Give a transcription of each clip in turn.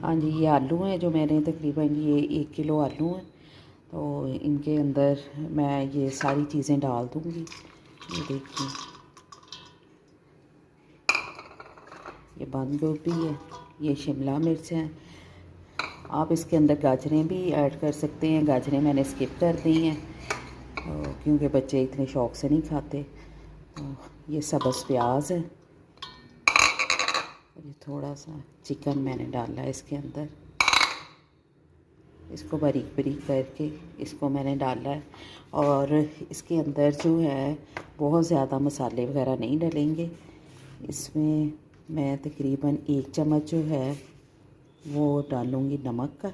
हाँ जी, ये आलू हैं जो मैंने तकरीबन ये 1 किलो आलू हैं, तो इनके अंदर मैं ये सारी चीज़ें डाल दूँगी। ये देखिए, ये बंद गोभी है, ये शिमला मिर्च है। आप इसके अंदर गाजरें भी ऐड कर सकते हैं। गाजरें मैंने स्किप कर दी हैं क्योंकि बच्चे इतने शौक़ से नहीं खाते। तो ये सब्ज़ प्याज है और ये थोड़ा सा चिकन मैंने डाला है इसके अंदर। इसको बारीक बारीक करके इसको मैंने डाला है। और इसके अंदर जो है बहुत ज़्यादा मसाले वगैरह नहीं डलेंगे। इसमें मैं तकरीबन 1 चम्मच जो है वो डालूँगी नमक का।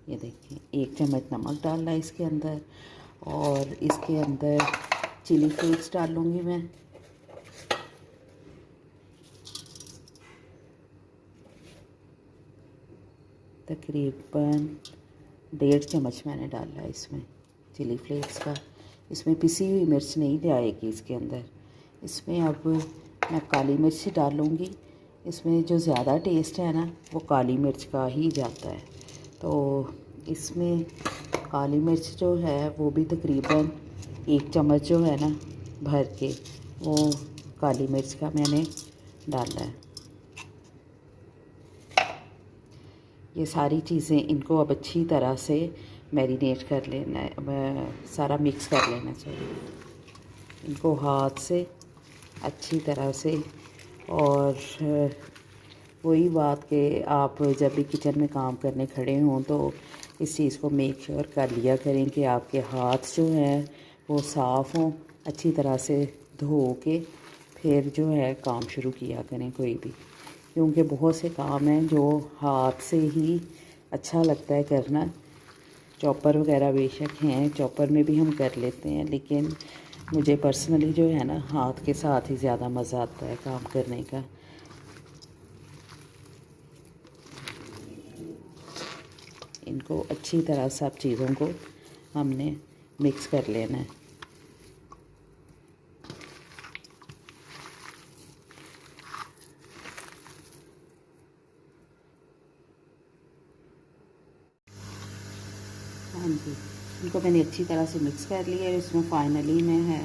ये देखिए, 1 चम्मच नमक डालना है इसके अंदर। और इसके अंदर चिली फ्लेक्स डालूँगी मैं। तकरीबन 1.5 चम्मच मैंने डाला है इसमें चिली फ्लेक्स का। इसमें पिसी हुई मिर्च नहीं जाएगी इसके अंदर। इसमें अब मैं काली मिर्च डालूँगी। इसमें जो ज़्यादा टेस्ट है ना वो काली मिर्च का ही जाता है। तो इसमें काली मिर्च जो है वो भी तकरीबन 1 चम्मच जो है ना भर के वो काली मिर्च का मैंने डाला है। ये सारी चीज़ें इनको अब अच्छी तरह से मैरिनेट कर लेना है, सारा मिक्स कर लेना चाहिए इनको हाथ से अच्छी तरह से। और वही बात कि आप जब भी किचन में काम करने खड़े हों तो इस चीज़ को मेक श्योर कर लिया करें कि आपके हाथ जो हैं वो साफ़ हों, अच्छी तरह से धो के फिर जो है काम शुरू किया करें कोई भी। क्योंकि बहुत से काम हैं जो हाथ से ही अच्छा लगता है करना। चॉपर वगैरह बेशक हैं, चॉपर में भी हम कर लेते हैं, लेकिन मुझे पर्सनली जो है ना हाथ के साथ ही ज़्यादा मज़ा आता है काम करने का। इनको अच्छी तरह सब चीज़ों को हमने मिक्स कर लेना है। हाँ जी, इनको मैंने अच्छी तरह से मिक्स कर लिया है। इसमें फाइनली मैं है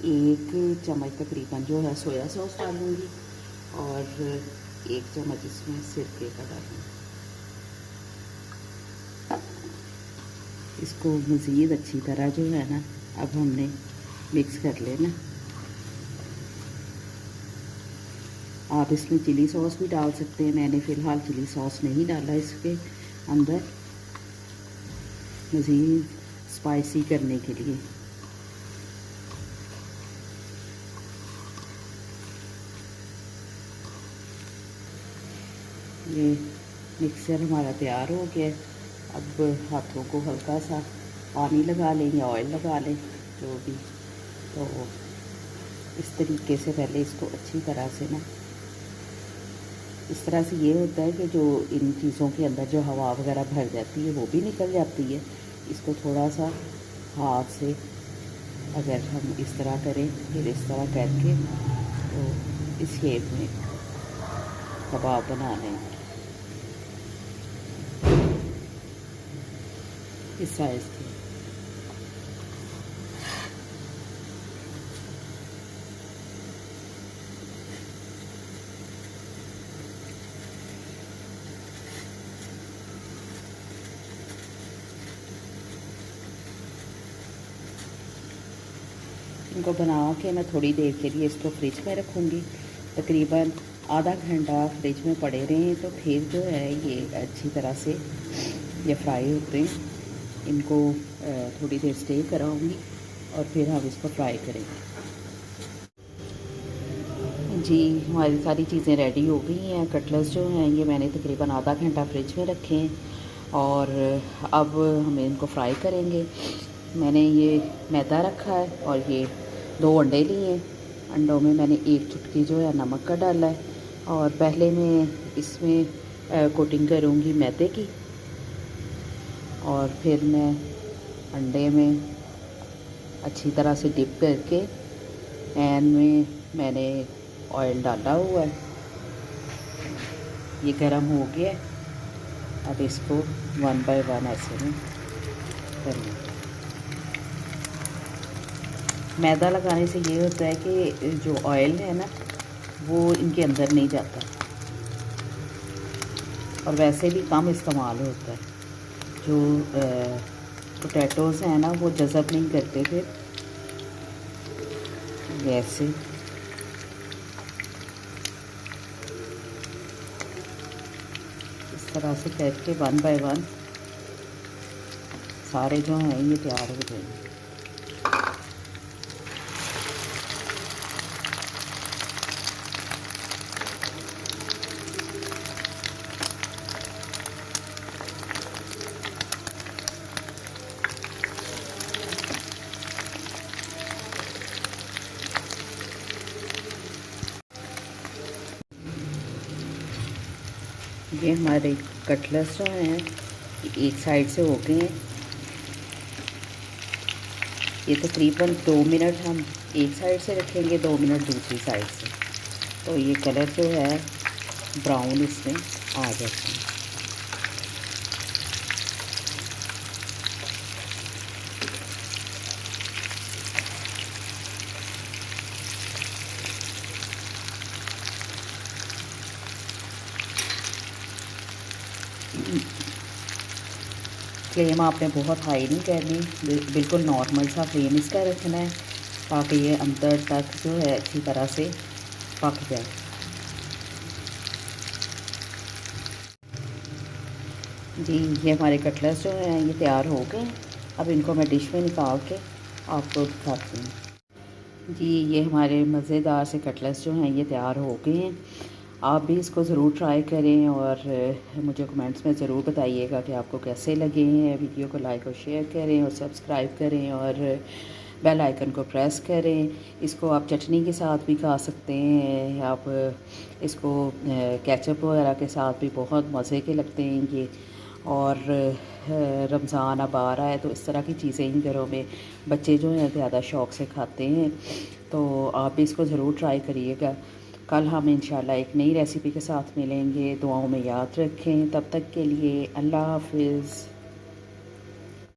1 चम्मच तकरीबन जो है सोया सॉस डालूँगी और 1 चम्मच इसमें सिरके का डालूँगी। इसको मज़ीद अच्छी तरह जो है ना अब हमने मिक्स कर लेना। आप इसमें चिली सॉस भी डाल सकते हैं। मैंने फ़िलहाल चिली सॉस नहीं डाला इसके अंदर, मज़ीद स्पाइसी करने के लिए। ये मिक्सचर हमारा तैयार हो गया। अब हाथों को हल्का सा पानी लगा लें या ऑयल लगा लें, जो भी। तो इस तरीके से पहले इसको अच्छी तरह से ना, इस तरह से ये होता है कि जो इन चीज़ों के अंदर जो हवा वगैरह भर जाती है वो भी निकल जाती है। इसको थोड़ा सा हाथ से अगर हम इस तरह करें, फिर इस तरह करके तो इस शेप में कबाब बना लें इस साइज़ के। इनको बना के मैं थोड़ी देर के लिए इसको फ्रिज में रखूँगी। तकरीबन आधा घंटा फ्रिज में पड़े रहें तो फिर जो है ये अच्छी तरह से ये फ्राई होते हैं। इनको थोड़ी देर स्टे कराऊँगी और फिर हम इसको फ्राई करेंगे। जी, हमारी सारी चीज़ें रेडी हो गई हैं। कटलेट्स जो हैं ये मैंने तकरीबन आधा घंटा फ्रिज में रखे हैं और अब हम इनको फ्राई करेंगे। मैंने ये मैदा रखा है और ये 2 अंडे लिए हैं। अंडों में मैंने 1 चुटकी जो है नमक का डाला है और पहले मैं इसमें कोटिंग करूँगी मैदे की और फिर मैं अंडे में अच्छी तरह से डिप करके पैन में मैंने ऑयल डाला हुआ है। ये गरम हो गया। अब इसको 1 बाय 1 ऐसे में करना। मैदा लगाने से ये होता है कि जो ऑयल है ना वो इनके अंदर नहीं जाता, और वैसे भी कम इस्तेमाल होता है। जो पोटैटोज़ हैं ना वो जज़ब नहीं करते फिर वैसे। इस तरह से करके 1 बाय 1 सारे जो हैं ये तैयार हो जाएंगे। ये हमारे कटलेट्स जो हैं एक साइड से हो गए हैं। ये तकरीबन 2 मिनट हम एक साइड से रखेंगे, 2 मिनट दूसरी साइड से, तो ये कलर जो है ब्राउन इसमें आ जाता है। फ्लेम आपने बहुत हाई नहीं करनी, बिल्कुल नॉर्मल सा फ्लेम इसका रखना है ताकि ये अंदर तक जो है अच्छी तरह से पक जाए। जी ये हमारे कटलेट्स जो हैं ये तैयार हो गए। अब इनको मैं डिश में निकाल के आपको दिखाती हूँ। जी ये हमारे मज़ेदार से कटलेट्स जो हैं ये तैयार हो गए हैं। आप भी इसको ज़रूर ट्राई करें और मुझे कमेंट्स में ज़रूर बताइएगा कि आपको कैसे लगे हैं। वीडियो को लाइक और शेयर करें और सब्सक्राइब करें और बेल आइकन को प्रेस करें। इसको आप चटनी के साथ भी खा सकते हैं, आप इसको केचप वगैरह के साथ भी बहुत मज़े के लगते हैं ये। और रमज़ान अब आ रहा है तो इस तरह की चीज़ें इन घरों में बच्चे जो हैं ज़्यादा शौक़ से खाते हैं, तो आप भी इसको ज़रूर ट्राई करिएगा। कल हम इंशाल्लाह एक नई रेसिपी के साथ मिलेंगे। दुआओं में याद रखें। तब तक के लिए अल्लाह हाफ़िज़।